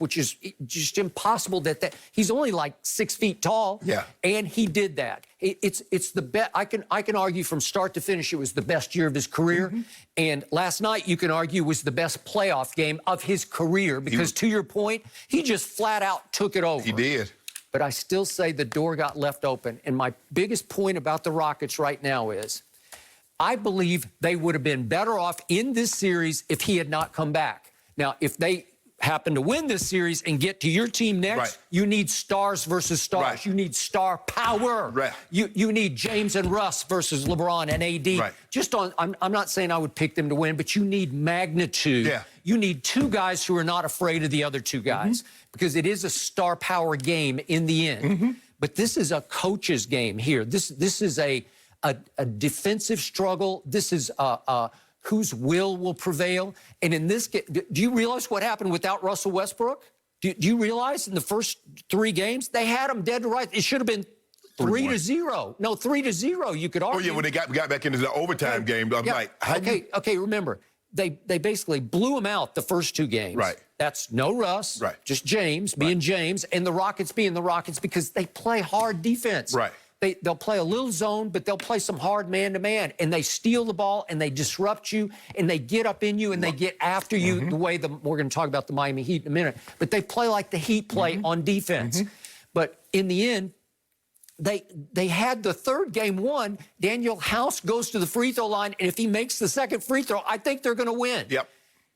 which is just impossible that he's only like 6 feet tall. Yeah. And he did that. It's the best. I can argue from start to finish it was the best year of his career. And last night you can argue was the best playoff game of his career because to your point, he just flat out took it over. He did. But I still say the door got left open. And my biggest point about the Rockets right now is I believe they would have been better off in this series if he had not come back. Now, if they happen to win this series and get to your team next, you need stars versus stars. You need star power. You need James and Russ versus LeBron and AD. Just on, I'm not saying I would pick them to win, but you need magnitude. You need two guys who are not afraid of the other two guys because it is a star power game in the end. But this is a coach's game here. This is a defensive struggle. This is whose will prevail. And in this game, do you realize what happened without Russell Westbrook? Do you realize in the first 3 games, they had him dead to rights. It should have been 3-0. No, 3-0, you could argue. Oh, yeah, when they got back into the overtime game, I'm like, okay, remember, they basically blew him out the first 2 games. That's no Russ, just James being James, and the Rockets being the Rockets because they play hard defense. They'll play a little zone, but they'll play some hard man-to-man, and they steal the ball, and they disrupt you, and they get up in you, and they get after you the way we're going to talk about the Miami Heat in a minute. But they play like the Heat play on defense. But in the end, they had the 3rd game won. Daniel House goes to the free throw line, and if he makes the 2nd free throw, I think they're going to win.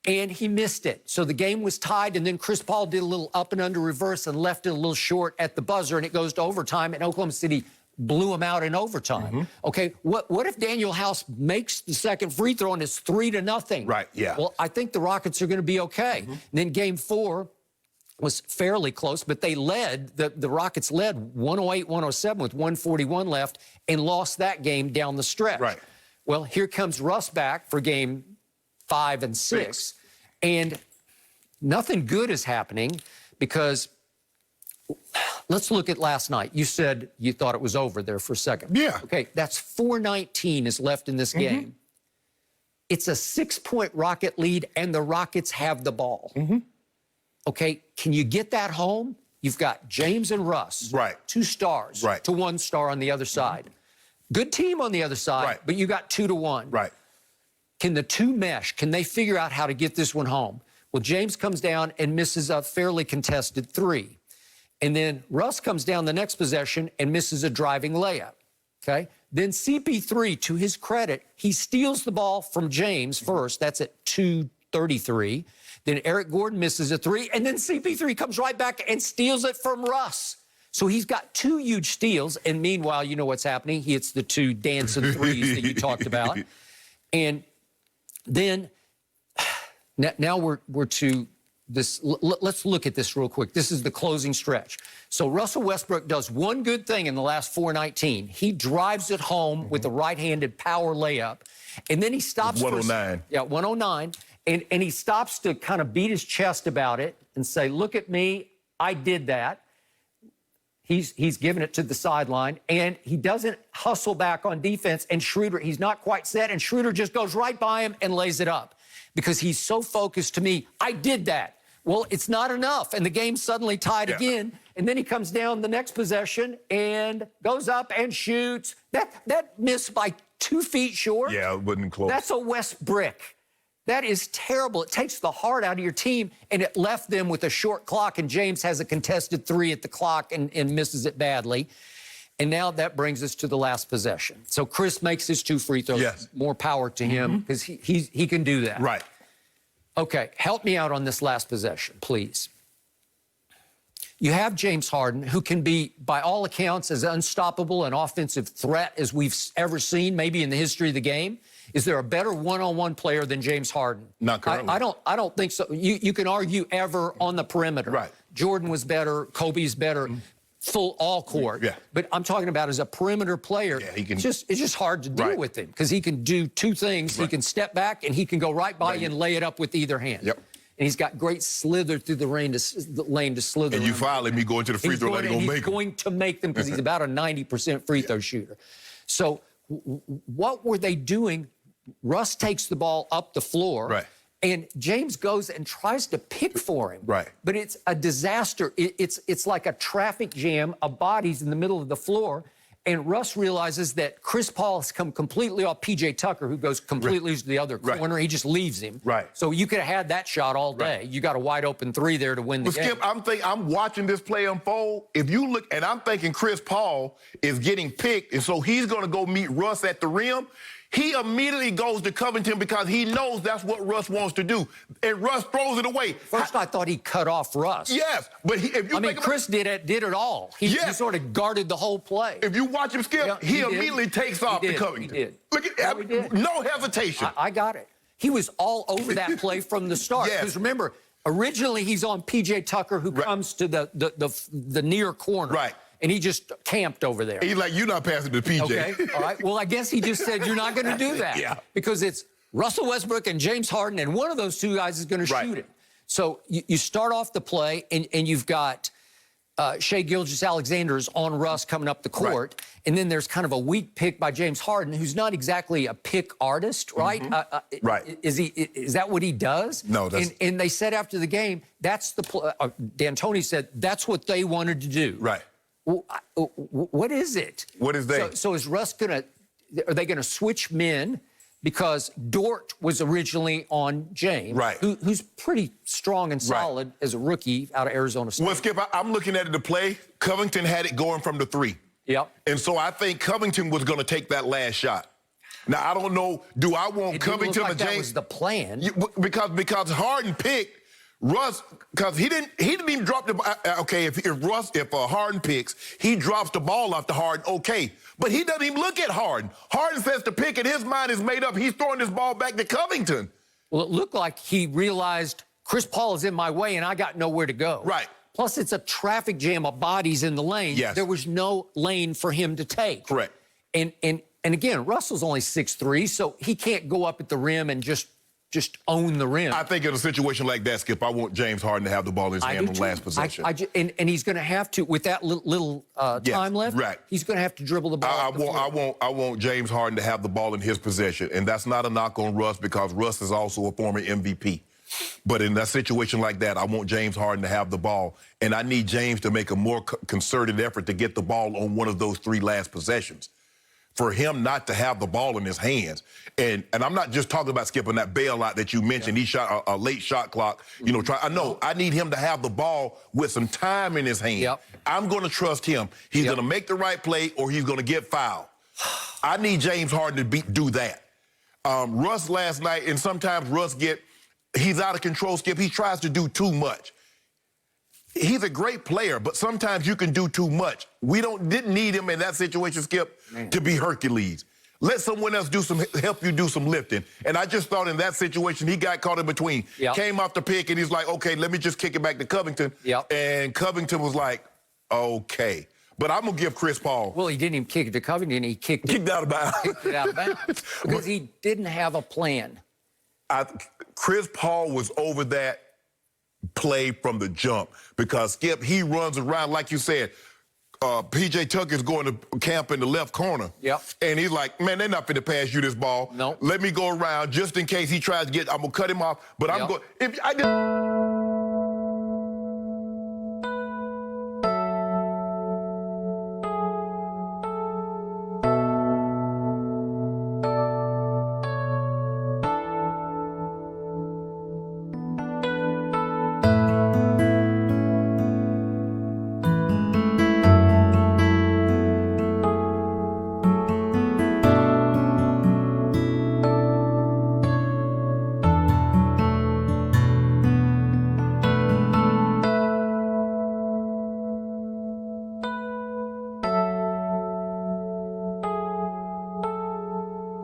And he missed it. So the game was tied, and then Chris Paul did a little up and under reverse and left it a little short at the buzzer, and it goes to overtime, and Oklahoma City blew him out in overtime. Okay, what if Daniel House makes the 2nd free throw and it's 3-0? Well, I think the Rockets are going to be okay. And then game 4 was fairly close, but they led, the Rockets led 108-107 with 141 left and lost that game down the stretch. Well, here comes Russ back for game 5 and 6, and nothing good is happening because let's look at last night. You said you thought it was over there for a second. Okay, that's 4:19 is left in this game. It's a 6-point Rocket lead, and the Rockets have the ball. Okay, can you get that home? You've got James and Russ, 2 stars to 1 star on the other side. Good team on the other side, but you got 2 to 1. Can the 2 mesh? Can they figure out how to get this one home? Well, James comes down and misses a fairly contested 3. And then Russ comes down the next possession and misses a driving layup, okay? Then CP3, to his credit, he steals the ball from James first. That's at 2:33. Then Eric Gordon misses a 3, and then CP3 comes right back and steals it from Russ. So he's got 2 huge steals, and meanwhile, you know what's happening. He hits the 2 dancing threes that you talked about. And then now we're to this. Let's look at this real quick. This is the closing stretch. So Russell Westbrook does one good thing in the last 4:19. He drives it home with a right-handed power layup, and then he stops 109. 109, and he stops to kind of beat his chest about it and say, "Look at me, I did that." He's giving it to the sideline, and he doesn't hustle back on defense. And Schroeder, he's not quite set, and Schroeder just goes right by him and lays it up because he's so focused to me. I did that. Well, it's not enough, and the game's suddenly tied again. And then he comes down the next possession and goes up and shoots. That missed by 2 feet short. Yeah, it wasn't close. That's a West brick. That is terrible. It takes the heart out of your team, and it left them with a short clock, and James has a contested 3 at the clock and misses it badly. And now that brings us to the last possession. So Chris makes his 2 free throws. More power to him because he can do that. Okay, help me out on this last possession, please. You have James Harden, who can be, by all accounts, as unstoppable an offensive threat as we've ever seen, maybe in the history of the game. Is there a better one-on-one player than James Harden? Not currently. I don't think so. You can argue ever on the perimeter. Jordan was better. Kobe's better. Full all court. But I'm talking about as a perimeter player. It's just hard to deal with him because he can do 2 things. He can step back and he can go right by you and lay it up with either hand. And he's got great slither through the lane to slither. And you finally me going to the free throw line, he's going to make them because he's about a 90% free throw shooter. So what were they doing? Russ takes the ball up the floor, And James goes and tries to pick for him. Right. But it's a disaster. It's like a traffic jam of bodies in the middle of the floor. And Russ realizes that Chris Paul has come completely off P.J. Tucker, who goes completely to the other corner. He just leaves him. Right. So you could have had that shot all day. Right. You got a wide open three there to win the game. Skip, I'm watching this play unfold. If you look, and I'm thinking Chris Paul is getting picked, and so he's going to go meet Russ at the rim. He immediately goes to Covington because he knows that's what Russ wants to do. And Russ throws it away. First, I thought he cut off Russ. Yes, but if you Chris did it all. He sort of guarded the whole play. If you watch him, Skip, he immediately takes off to Covington. He did. Look at no hesitation. I got it. He was all over that play from the start. Because remember, originally he's on P.J. Tucker, who comes to the near corner. Right. And he just camped over there. He's like, you're not passing to PJ. Okay, all right. Well, I guess he just said, you're not going to do that. Yeah. Because it's Russell Westbrook and James Harden, and one of those two guys is going to shoot it. So you start off the play, and you've got Shai Gilgeous-Alexander's on Russ coming up the court, and then there's kind of a weak pick by James Harden, who's not exactly a pick artist, right? Is that what he does? No. And they said after the game, that's the D'Antoni said that's what they wanted to do. Right. What is it? What is they? So is Russ are they gonna switch men? Because Dort was originally on James, who's pretty strong and solid as a rookie out of Arizona State. Well, Skip, I'm looking at the play. Covington had it going from the three. Yep. And so I think Covington was going to take that last shot. Now, I don't know, do I want Covington or James? That was the plan. Because Harden picked Russ, because he didn't even drop the okay. If Harden picks, he drops the ball off to Harden. Okay, but he doesn't even look at Harden. Harden says to pick it. His mind is made up. He's throwing this ball back to Covington. Well, it looked like he realized Chris Paul is in my way and I got nowhere to go. Right. Plus, it's a traffic jam of bodies in the lane. Yes. There was no lane for him to take. Correct. And again, Russell's only 6'3", so he can't go up at the rim and just own the rim. I think in a situation like that, Skip, I want James Harden to have the ball in his hand on the last possession. And he's going to have to, with that little time left, he's going to have to dribble the ball. I want James Harden to have the ball in his possession. And that's not a knock on Russ because Russ is also a former MVP. But in that situation like that, I want James Harden to have the ball. And I need James to make a more concerted effort to get the ball on one of those three last possessions. For him not to have the ball in his hands. And I'm not just talking about skipping that bailout that you mentioned. He shot a late shot clock. You know, I need him to have the ball with some time in his hand. I'm going to trust him. He's going to make the right play or he's going to get fouled. I need James Harden to do that. Russ last night, and sometimes Russ he's out of control, Skip. He tries to do too much. He's a great player, but sometimes you can do too much. We didn't need him in that situation, Skip, to be Hercules. Let someone else help you do some lifting. And I just thought in that situation, he got caught in between. Came off the pick, and he's like, okay, let me just kick it back to Covington. And Covington was like, okay. But I'm going to give Chris Paul. Well, he didn't even kick it to Covington. He kicked it out of bounds. Kicked it out of bounds because he didn't have a plan. Chris Paul was over that play from the jump because, Skip, he runs around, like you said, P.J. Tucker's going to camp in the left corner. And he's like, man, they're not going to pass you this ball. Let me go around just in case he tries to I'm going to cut him off. But I'm going.